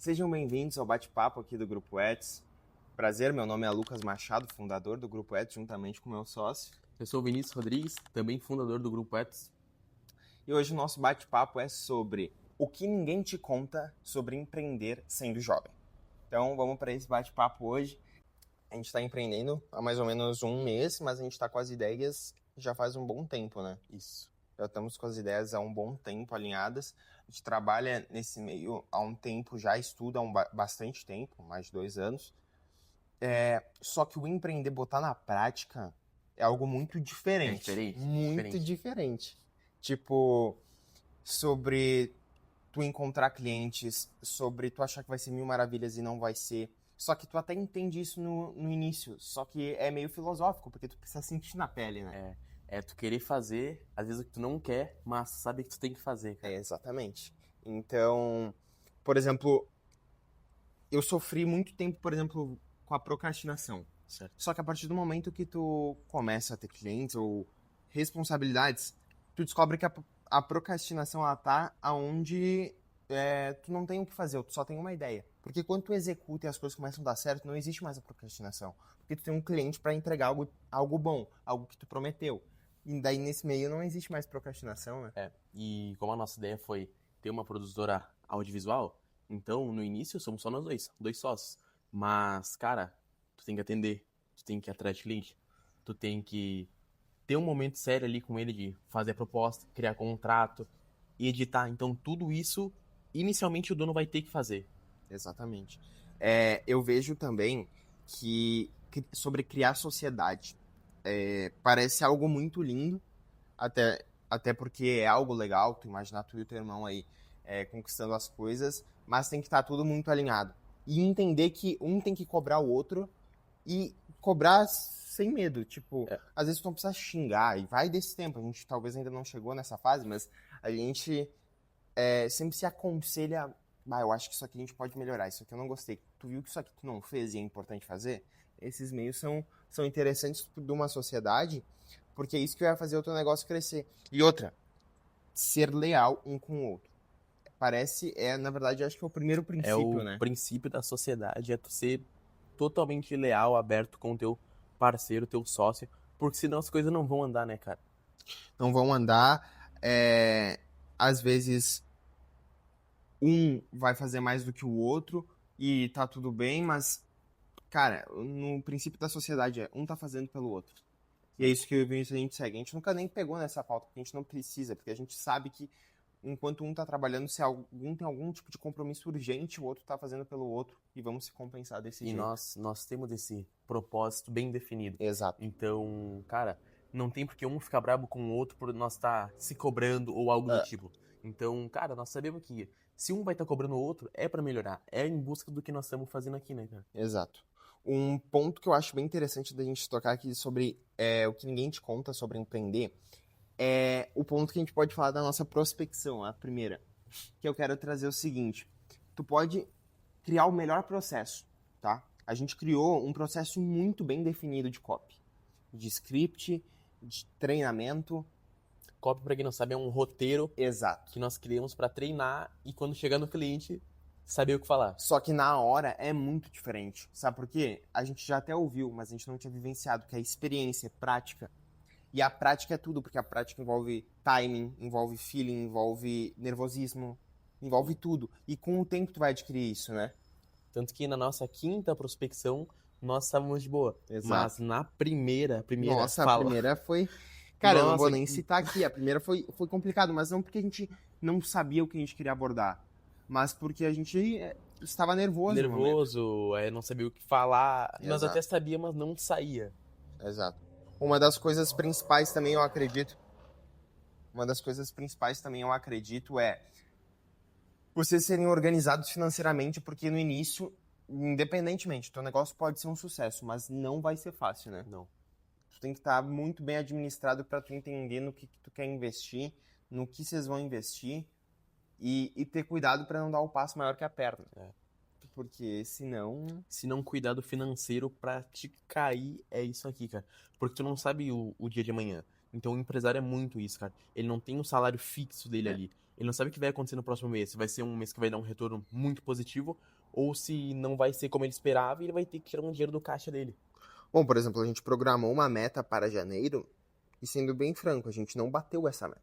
Sejam bem-vindos ao bate-papo aqui do Grupo Ets. Prazer, meu nome é Lucas Machado, fundador do Grupo Ets, juntamente com meu sócio. Eu sou o Vinícius Rodrigues, também fundador do Grupo Ets. E hoje o nosso bate-papo é sobre o que ninguém te conta sobre empreender sendo jovem. Então vamos para esse bate-papo hoje. A gente está empreendendo há mais ou menos um mês, mas a gente está com as ideias já faz um bom tempo, né? Isso. Já estamos com as ideias há um bom tempo alinhadas. A gente trabalha nesse meio há um tempo, já estuda há bastante tempo, mais de 2 anos. Só que o empreender, botar na prática, é algo muito diferente. Muito diferente. Tipo, sobre tu encontrar clientes, sobre tu achar que vai ser mil maravilhas e não vai ser. Só que tu até entende isso no início, só que é meio filosófico, porque tu precisa sentir na pele, né? É tu querer fazer, às vezes o que tu não quer, mas sabe que tu tem que fazer, cara. Exatamente. Então, por exemplo, eu sofri muito tempo, por exemplo, com a procrastinação. Certo. Só que a partir do momento que tu começa a ter clientes ou responsabilidades, tu descobre que a procrastinação ela tá aonde tu não tem o que fazer, tu só tem uma ideia. Porque quando tu executa e as coisas começam a dar certo, não existe mais a procrastinação. Porque tu tem um cliente para entregar algo bom, algo que tu prometeu. E daí nesse meio não existe mais procrastinação, né? E como a nossa ideia foi ter uma produtora audiovisual, então no início somos só nós dois sócios. Mas, cara, tu tem que atender, tu tem que ir atrás de cliente, tu tem que ter um momento sério ali com ele de fazer a proposta, criar contrato e editar. Então tudo isso, inicialmente o dono vai ter que fazer. Exatamente. Eu vejo também que sobre criar sociedade. Parece algo muito lindo, até porque é algo legal, tu imaginar tu e o teu irmão aí conquistando as coisas, mas tem que estar tudo muito alinhado. E entender que um tem que cobrar o outro e cobrar sem medo. Tipo, às vezes tu não precisa xingar, e vai desse tempo. A gente talvez ainda não chegou nessa fase, mas a gente sempre se aconselha, eu acho que isso aqui a gente pode melhorar, isso aqui eu não gostei. Tu viu que isso aqui tu não fez e é importante fazer? Esses meios são interessantes de uma sociedade, porque é isso que vai fazer o teu negócio crescer. E outra, ser leal um com o outro. Na verdade, acho que é o primeiro princípio, né? O princípio da sociedade é tu ser totalmente leal, aberto com o teu parceiro, teu sócio, porque senão as coisas não vão andar, né, cara? Não vão andar. Às vezes, um vai fazer mais do que o outro e tá tudo bem, mas, cara, no princípio da sociedade um tá fazendo pelo outro. E é isso que a gente segue. A gente nunca nem pegou nessa pauta, porque a gente não precisa, porque a gente sabe que enquanto um tá trabalhando, se algum tem algum tipo de compromisso urgente, o outro tá fazendo pelo outro e vamos se compensar desse jeito. E nós temos esse propósito bem definido. Exato. Então, cara, não tem porque um ficar bravo com o outro por nós estar se cobrando ou algo do tipo. Então, cara, nós sabemos que se um vai estar cobrando o outro, é pra melhorar. É em busca do que nós estamos fazendo aqui, né, cara? Exato. Um ponto que eu acho bem interessante da gente tocar aqui sobre o que ninguém te conta sobre empreender é o ponto que a gente pode falar da nossa prospecção, a primeira. Que eu quero trazer o seguinte: tu pode criar o melhor processo, tá? A gente criou um processo muito bem definido de copy, de script, de treinamento. Copy, pra quem não sabe, é um roteiro Exato. que nós criamos pra treinar e quando chegar no cliente, saber o que falar. Só que na hora é muito diferente. Sabe por quê? A gente já até ouviu, mas a gente não tinha vivenciado, que é experiência, prática. E a prática é tudo, porque a prática envolve timing, envolve feeling, envolve nervosismo, envolve tudo. E com o tempo tu vai adquirir isso, né? Tanto que na nossa quinta prospecção, nós estávamos de boa. Exato. Mas na primeira Nossa, fala. a primeira foi... Cara, eu não vou Nossa, nem citar aqui. A primeira foi complicado, mas não porque a gente não sabia o que a gente queria abordar, mas porque a gente estava nervoso. Não sabia o que falar. Exato. Nós até sabíamos, mas não saía. Exato. Uma das coisas principais também, eu acredito, é vocês serem organizados financeiramente, porque no início, independentemente, teu negócio pode ser um sucesso, mas não vai ser fácil, né? Não. Tu tem que estar muito bem administrado para tu entender no que tu quer investir, no que vocês vão investir e ter cuidado para não dar o passo maior que a perna. Porque senão... Se não cuidar do financeiro pra te cair, é isso aqui, cara. Porque tu não sabe o dia de amanhã. Então o empresário é muito isso, cara. Ele não tem um salário fixo dele ali. Ele não sabe o que vai acontecer no próximo mês. Se vai ser um mês que vai dar um retorno muito positivo, ou se não vai ser como ele esperava e ele vai ter que tirar um dinheiro do caixa dele. Bom, por exemplo, a gente programou uma meta para janeiro e, sendo bem franco, a gente não bateu essa meta.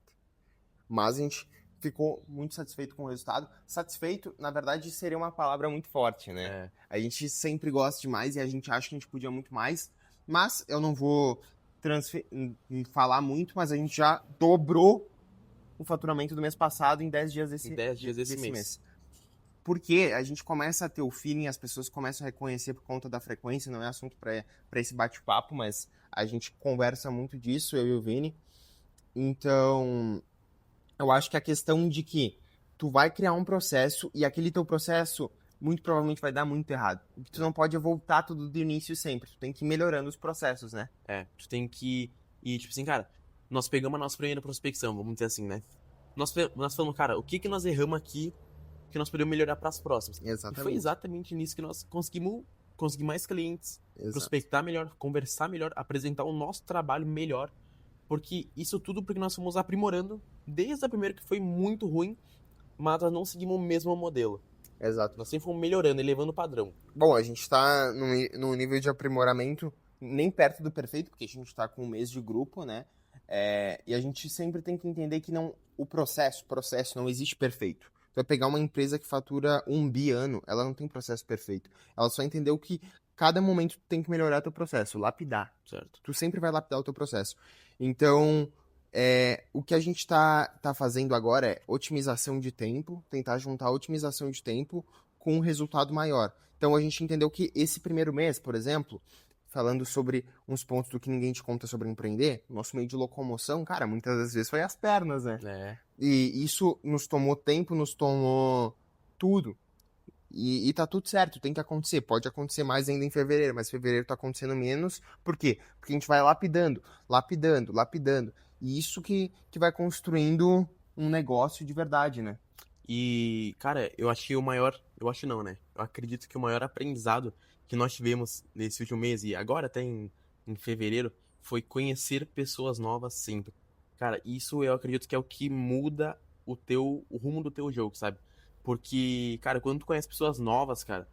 Mas a gente ficou muito satisfeito com o resultado. Satisfeito, na verdade, seria uma palavra muito forte, né? É. A gente sempre gosta de mais e a gente acha que a gente podia muito mais. Mas eu não vou falar muito, mas a gente já dobrou o faturamento do mês passado em 10 dias Em 10 dias desse mês. Porque a gente começa a ter o feeling, as pessoas começam a reconhecer por conta da frequência, não é assunto para esse bate-papo, mas a gente conversa muito disso, eu e o Vini. Então, eu acho que a questão de que tu vai criar um processo e aquele teu processo muito provavelmente vai dar muito errado. O que tu não pode é voltar tudo do início sempre, tu tem que ir melhorando os processos, né? Tu tem que ir, tipo assim, cara, nós pegamos a nossa primeira prospecção, vamos dizer assim, né? Nós falamos, cara, o que nós erramos aqui que nós podemos melhorar para as próximas? Exatamente. E foi exatamente nisso que nós conseguimos conseguir mais clientes, Exato. prospectar melhor, conversar melhor, apresentar o nosso trabalho melhor. Porque isso tudo porque nós fomos aprimorando desde a primeira que foi muito ruim, mas nós não seguimos o mesmo modelo. Exato. Nós sempre fomos melhorando, elevando o padrão. Bom, a gente tá num nível de aprimoramento nem perto do perfeito, porque a gente tá com um mês de grupo, né? E a gente sempre tem que entender que o processo não existe perfeito. Tu vai pegar uma empresa que fatura 1 bi ano, ela não tem processo perfeito. Ela só entendeu que cada momento tu tem que melhorar teu processo, lapidar. Certo. Tu sempre vai lapidar o teu processo. Então, o que a gente tá fazendo agora é otimização de tempo, tentar juntar a otimização de tempo com um resultado maior. Então, a gente entendeu que esse primeiro mês, por exemplo, falando sobre uns pontos do que ninguém te conta sobre empreender, nosso meio de locomoção, cara, muitas das vezes foi as pernas, né? E isso nos tomou tempo, nos tomou tudo. E tá tudo certo, tem que acontecer. Pode acontecer mais ainda em fevereiro, mas fevereiro tá acontecendo menos. Por quê? Porque a gente vai lapidando. E isso que vai construindo um negócio de verdade, né? E, cara, eu acho não, né? Eu acredito que o maior aprendizado que nós tivemos nesse último mês e agora até em fevereiro foi conhecer pessoas novas sempre. Cara, isso eu acredito que é o que muda o rumo do teu jogo, sabe? Porque, cara, quando tu conhece pessoas novas, cara,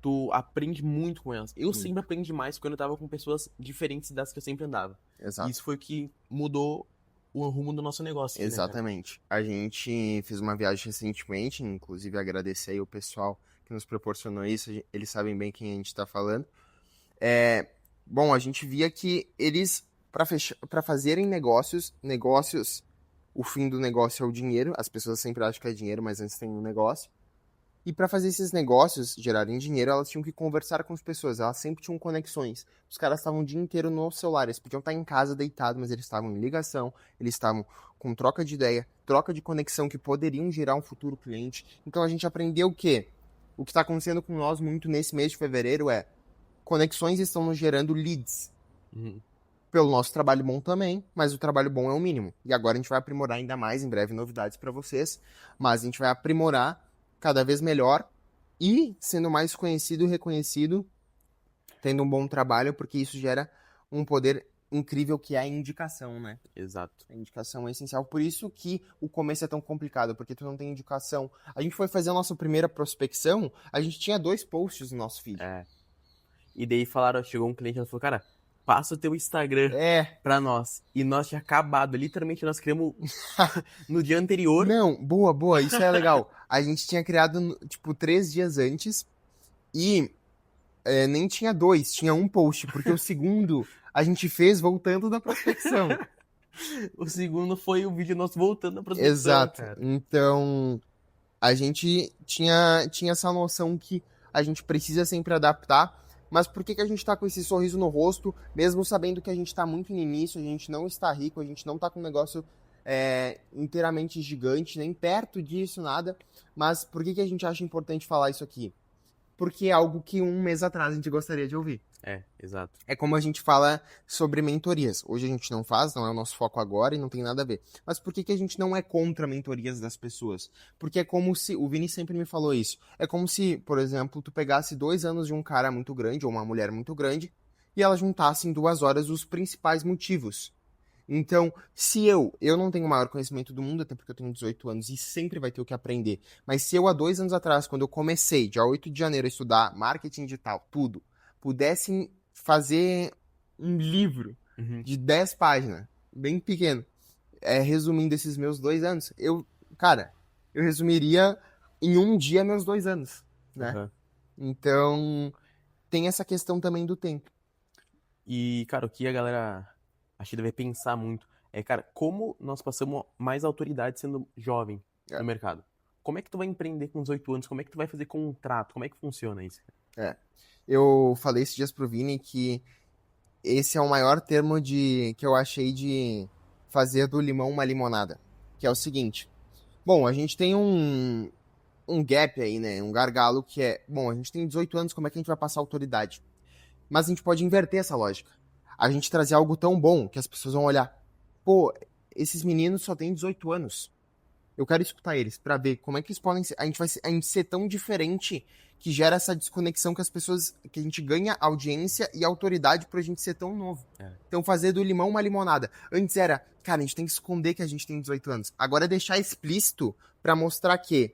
tu aprende muito com elas. Eu sempre aprendi mais quando eu tava com pessoas diferentes das que eu sempre andava. Exato. E isso foi o que mudou o rumo do nosso negócio. Exatamente. Né, a gente fez uma viagem recentemente, inclusive agradecer aí o pessoal que nos proporcionou isso, eles sabem bem quem a gente tá falando. Bom, a gente via que eles, para fazerem negócios, o fim do negócio é o dinheiro, as pessoas sempre acham que é dinheiro, mas antes tem um negócio. E para fazer esses negócios gerarem dinheiro, elas tinham que conversar com as pessoas, elas sempre tinham conexões. Os caras estavam o dia inteiro no celular, eles podiam estar em casa deitados, mas eles estavam em ligação, eles estavam com troca de ideia, troca de conexão que poderiam gerar um futuro cliente. Então a gente aprendeu o quê? O que está acontecendo com nós muito nesse mês de fevereiro é conexões estão nos gerando leads. Pelo nosso trabalho bom também, mas o trabalho bom é o mínimo. E agora a gente vai aprimorar ainda mais, em breve novidades para vocês, mas a gente vai aprimorar cada vez melhor e sendo mais conhecido e reconhecido, tendo um bom trabalho, porque isso gera um poder incrível que é a indicação, né? Exato. A indicação é essencial. Por isso que o começo é tão complicado, porque tu não tem indicação. A gente foi fazer a nossa primeira prospecção, a gente tinha 2 posts no nosso feed. E daí chegou um cliente e falou, cara, passa o teu Instagram pra nós. E nós tinha acabado. Literalmente, nós criamos no dia anterior. Não, boa. Isso é legal. A gente tinha criado, 3 dias antes. E nem tinha 2, tinha um post. Porque o segundo a gente fez voltando da prospecção. O segundo foi o vídeo nosso voltando da prospecção. Exato. Cara. Então, a gente tinha essa noção que a gente precisa sempre adaptar. Mas por que a gente tá com esse sorriso no rosto, mesmo sabendo que a gente tá muito no início, a gente não está rico, a gente não tá com um negócio inteiramente gigante, nem perto disso, nada. Mas por que a gente acha importante falar isso aqui? Porque é algo que um mês atrás a gente gostaria de ouvir. Exato. É como a gente fala sobre mentorias. Hoje a gente não faz, não é o nosso foco agora e não tem nada a ver. Mas por que a gente não é contra mentorias das pessoas? Porque é como se, o Vini sempre me falou isso, é como se, por exemplo, tu pegasse 2 anos de um cara muito grande ou uma mulher muito grande e ela juntasse em 2 horas os principais motivos. Então, se eu não tenho o maior conhecimento do mundo, até porque eu tenho 18 anos e sempre vai ter o que aprender, mas se eu há 2 anos atrás, quando eu comecei, dia 8 de janeiro, a estudar marketing digital, tudo, pudesse fazer um livro Uhum. de 10 páginas, bem pequeno, resumindo esses meus 2 anos, cara, eu resumiria em um dia meus 2 anos, né? Aham. Então, tem essa questão também do tempo. E, cara, o que a galera acho que deve pensar muito é, cara, como nós passamos mais autoridade sendo jovem É, no mercado? Como é que tu vai empreender com 18 anos? Como é que tu vai fazer contrato? Como é que funciona isso? é. Eu falei esses dias pro Vini que esse é o maior termo que eu achei de fazer do limão uma limonada. Que é o seguinte. Bom, a gente tem um gap aí, né? Um gargalo que é, bom, a gente tem 18 anos, como é que a gente vai passar autoridade? Mas a gente pode inverter essa lógica. A gente trazer algo tão bom que as pessoas vão olhar, pô, esses meninos só têm 18 anos. Eu quero escutar eles pra ver como é que eles podem ser. A gente ser tão diferente que gera essa desconexão que as pessoas, que a gente ganha audiência e autoridade pra gente ser tão novo. É. Então fazer do limão uma limonada. Antes era, cara, a gente tem que esconder que a gente tem 18 anos. Agora é deixar explícito pra mostrar que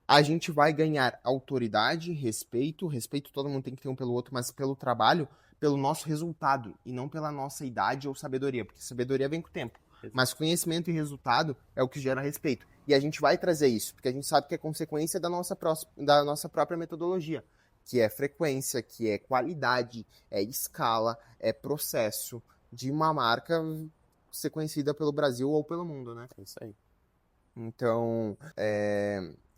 a gente vai ganhar autoridade, respeito. Respeito todo mundo tem que ter um pelo outro, mas pelo trabalho, pelo nosso resultado e não pela nossa idade ou sabedoria, porque sabedoria vem com o tempo. Mas conhecimento e resultado é o que gera respeito. E a gente vai trazer isso, porque a gente sabe que é consequência da nossa própria metodologia, que é frequência, que é qualidade, é escala, é processo de uma marca ser conhecida pelo Brasil ou pelo mundo, né? É isso aí. Então,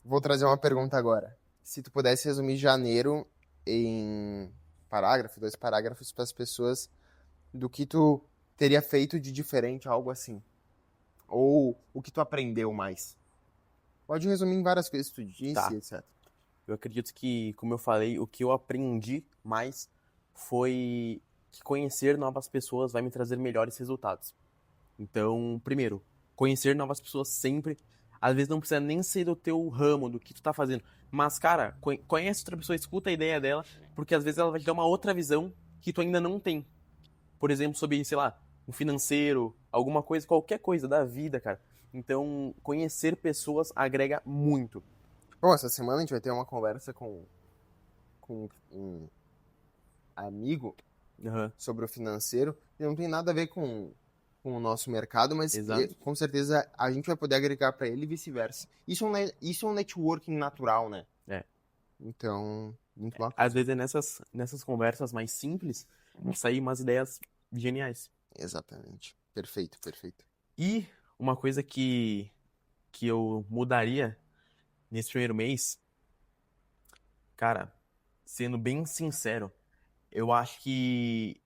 vou trazer uma pergunta agora. Se tu pudesse resumir janeiro em parágrafo, 2 parágrafos para as pessoas do que tu teria feito de diferente, algo assim. Ou o que tu aprendeu mais. Pode resumir em várias coisas que tu disse, Tá. etc. Eu acredito que, como eu falei, o que eu aprendi mais foi que conhecer novas pessoas vai me trazer melhores resultados. Então, primeiro, conhecer novas pessoas sempre. Às vezes não precisa nem ser do teu ramo, do que tu tá fazendo. Mas, cara, conhece outra pessoa, escuta a ideia dela, porque às vezes ela vai te dar uma outra visão que tu ainda não tem. Por exemplo, sobre, sei lá, um financeiro, alguma coisa, qualquer coisa da vida, cara. Então, conhecer pessoas agrega muito. Bom, essa semana a gente vai ter uma conversa com um amigo Aham, sobre o financeiro. E não tem nada a ver com o nosso mercado, mas exato. com certeza a gente vai poder agregar para ele e vice-versa. Isso é um networking natural, né? É. Então, muito bacana. Às vezes é nessas conversas mais simples que saem umas ideias geniais. Exatamente. Perfeito, perfeito. E uma coisa que eu mudaria nesse primeiro mês, cara, sendo bem sincero, eu acho que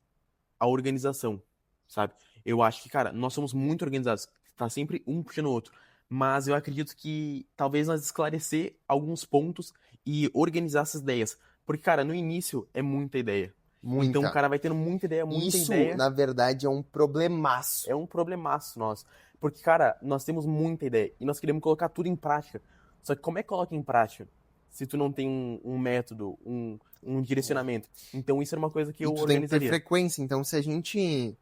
a organização, sabe? Eu acho que, cara, nós somos muito organizados, tá sempre um puxando o outro. Mas eu acredito que talvez nós esclarecer alguns pontos e organizar essas ideias. Porque, cara, no início é muita ideia. Então o Muita. cara vai tendo muita ideia, muita Isso, ideia. na verdade, é um problemaço. É um problemaço nosso. Porque, cara, nós temos muita ideia e nós queremos colocar tudo em prática. Só que como é que coloca em prática? Se tu não tem um método, um direcionamento. Então isso era uma coisa que E eu tu tem que ter organizaria. frequência. Então, se a gente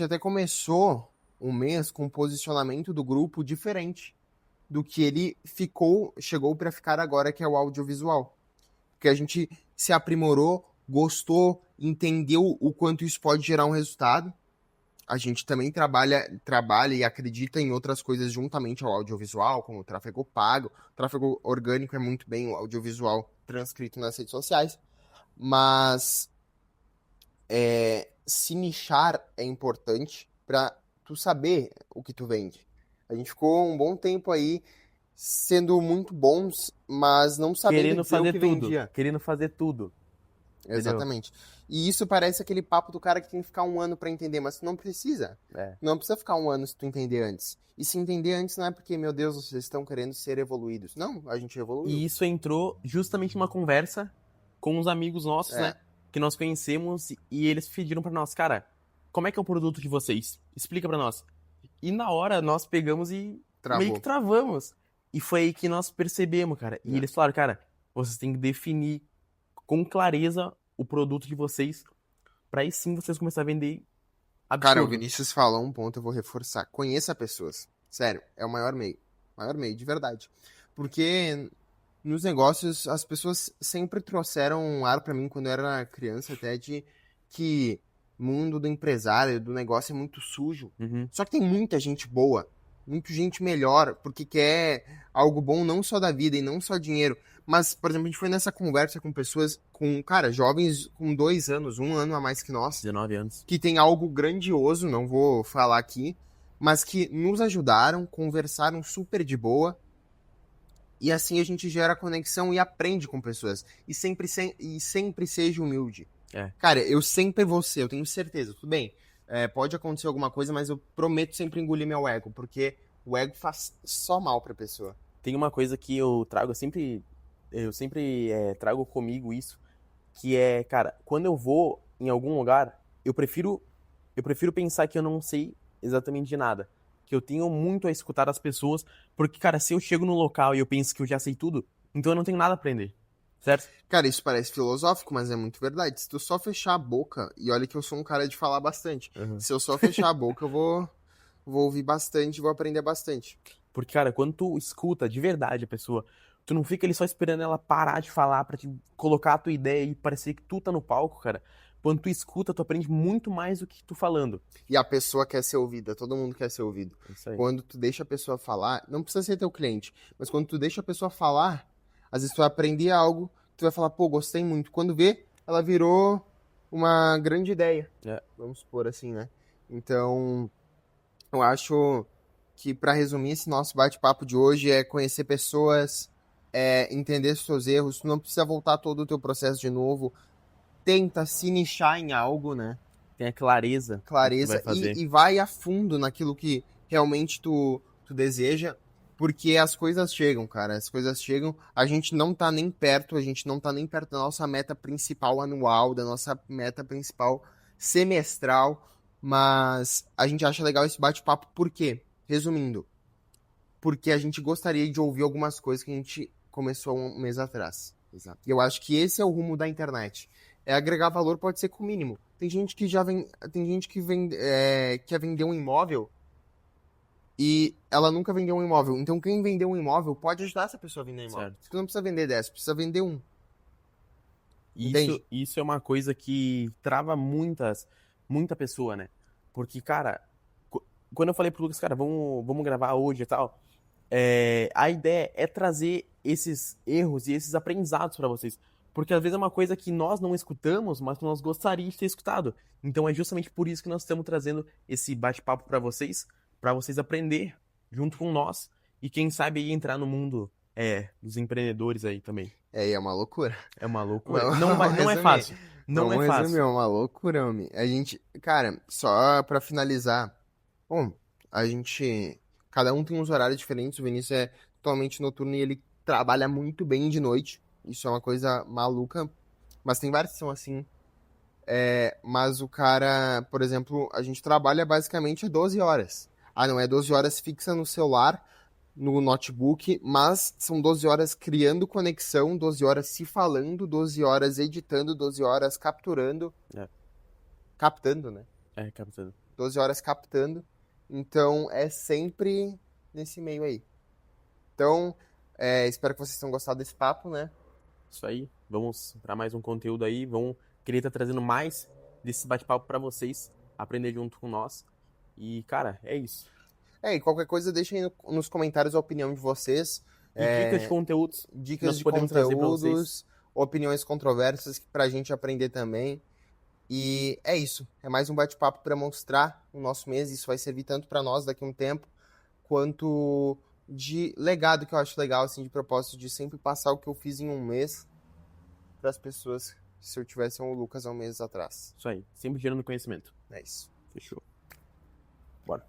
até começou um mês com um posicionamento do grupo diferente do que ele chegou para ficar agora, que é o audiovisual. Porque a gente se aprimorou, gostou, entendeu o quanto isso pode gerar um resultado. A gente também trabalha e acredita em outras coisas juntamente ao audiovisual, como o tráfego pago. O tráfego orgânico é muito bem o audiovisual transcrito nas redes sociais. Mas se nichar é importante para tu saber o que tu vende. A gente ficou um bom tempo aí sendo muito bons, mas não sabendo Querendo dizer o fazer que tudo. vendia. Querendo fazer tudo. Entendeu? Exatamente. E isso parece aquele papo do cara que tem que ficar um ano pra entender, mas tu não precisa. É. Não precisa ficar um ano se tu entender antes. E se entender antes não é porque, meu Deus, vocês estão querendo ser evoluídos. Não, a gente evoluiu. E isso entrou justamente numa conversa com uns amigos nossos, É, né? Que nós conhecemos e eles pediram pra nós, cara, como é que é o produto de vocês? Explica pra nós. E na hora nós pegamos e meio que travou. travamos. E foi aí que nós percebemos, cara. E É. eles falaram, cara, vocês têm que definir com clareza o produto de vocês pra aí sim vocês começarem a vender Cara, o Absurdo. Vinícius falou um ponto, eu vou reforçar. Conheça pessoas. Sério, é o maior meio. Maior meio, de verdade. Porque nos negócios, as pessoas sempre trouxeram um ar pra mim, quando eu era criança, até de que mundo do empresário, do negócio é muito sujo. Uhum. Só que tem muita gente boa, muita gente melhor, porque quer algo bom não só da vida e não só dinheiro. Mas, por exemplo, a gente foi nessa conversa com pessoas, com, cara, jovens com 2 anos, 1 ano a mais que nós, 19 anos. que tem algo grandioso, não vou falar aqui, mas que nos ajudaram, conversaram super de boa, e assim a gente gera conexão e aprende com pessoas. E sempre seja humilde. É. Cara, eu sempre vou ser, eu tenho certeza, tudo bem. Pode acontecer alguma coisa, mas eu prometo sempre engolir meu ego, porque o ego faz só mal pra pessoa. Tem uma coisa que eu trago, eu sempre trago comigo isso, que é, cara, quando eu vou em algum lugar, eu prefiro pensar que eu não sei exatamente de nada, que eu tenho muito a escutar as pessoas, porque, cara, se eu chego no local e eu penso que eu já sei tudo, então eu não tenho nada a aprender, certo? Cara, isso parece filosófico, mas é muito verdade. Se tu só fechar a boca, e olha que eu sou um cara de falar bastante, Uhum. se eu só fechar a boca, vou ouvir bastante, vou aprender bastante. Porque, cara, quando tu escuta de verdade a pessoa, tu não fica ali só esperando ela parar de falar pra te colocar a tua ideia e parecer que tu tá no palco, cara. Quando tu escuta, tu aprende muito mais do que tu falando. E a pessoa quer ser ouvida, todo mundo quer ser ouvido. É isso aí. Quando tu deixa a pessoa falar, não precisa ser teu cliente, mas quando tu deixa a pessoa falar, às vezes tu vai aprender algo, tu vai falar, pô, gostei muito. Quando vê, ela virou uma grande ideia. É. Vamos supor assim, né? Então, eu acho que pra resumir esse nosso bate-papo de hoje é conhecer pessoas, entender os seus erros, tu não precisa voltar todo o teu processo de novo, tenta se nichar em algo, né? Tem a clareza do que tu vai Clareza fazer. e vai a fundo naquilo que realmente tu deseja, porque as coisas chegam, cara. As coisas chegam. A gente não tá nem perto, a gente não tá nem perto da nossa meta principal anual, da nossa meta principal semestral, mas a gente acha legal esse bate-papo, por quê? Resumindo, porque a gente gostaria de ouvir algumas coisas que a gente começou um mês atrás. Exato. E eu acho que esse é o rumo da internet. Agregar valor pode ser com o mínimo. Tem gente que já vem, tem gente que quer vender um imóvel e ela nunca vendeu um imóvel. Então quem vendeu um imóvel pode ajudar essa pessoa a vender um imóvel. Certo. Tu não precisa vender 10, precisa vender um. Isso, Entende? isso é uma coisa que trava muita pessoa, né? Porque, cara, qu- quando eu falei pro Lucas, cara, vamos gravar hoje e tal, a ideia é trazer esses erros e esses aprendizados pra vocês. Porque às vezes é uma coisa que nós não escutamos, mas que nós gostaríamos de ter escutado. Então é justamente por isso que nós estamos trazendo esse bate-papo pra vocês aprender junto com nós e quem sabe aí entrar no mundo dos empreendedores aí também. E é uma loucura. É uma loucura. Vamos, Não é resumir. fácil. Não é Vamos resumir, é fácil. uma loucura, homem. A gente, cara, só pra finalizar, bom, a gente, cada um tem uns horários diferentes. O Vinícius é totalmente noturno e ele trabalha muito bem de noite. Isso é uma coisa maluca, mas tem vários que são assim. Mas o cara, por exemplo, a gente trabalha basicamente 12 horas. Ah, não, é 12 horas fixa no celular, no notebook, mas são 12 horas criando conexão, 12 horas se falando, 12 horas editando, 12 horas capturando, É, captando, né? capitão. 12 horas captando. Então é sempre nesse meio aí. Então, espero que vocês tenham gostado desse papo, né? Isso aí. Vamos para mais um conteúdo aí. Querer estar trazendo mais desse bate-papo para vocês, aprender junto com nós. E, cara, é isso. E qualquer coisa, deixem aí nos comentários a opinião de vocês, E dicas de conteúdos que dicas nós de podemos trazer para vocês. conteúdos, opiniões controversas pra gente aprender também. E é isso. É mais um bate-papo para mostrar o nosso mês. Isso vai servir tanto para nós daqui a um tempo, quanto de legado, que eu acho legal, assim, de propósito de sempre passar o que eu fiz em um mês para as pessoas, se eu tivesse um Lucas há um mês atrás. Isso aí. Sempre gerando conhecimento. É isso. Fechou. Bora.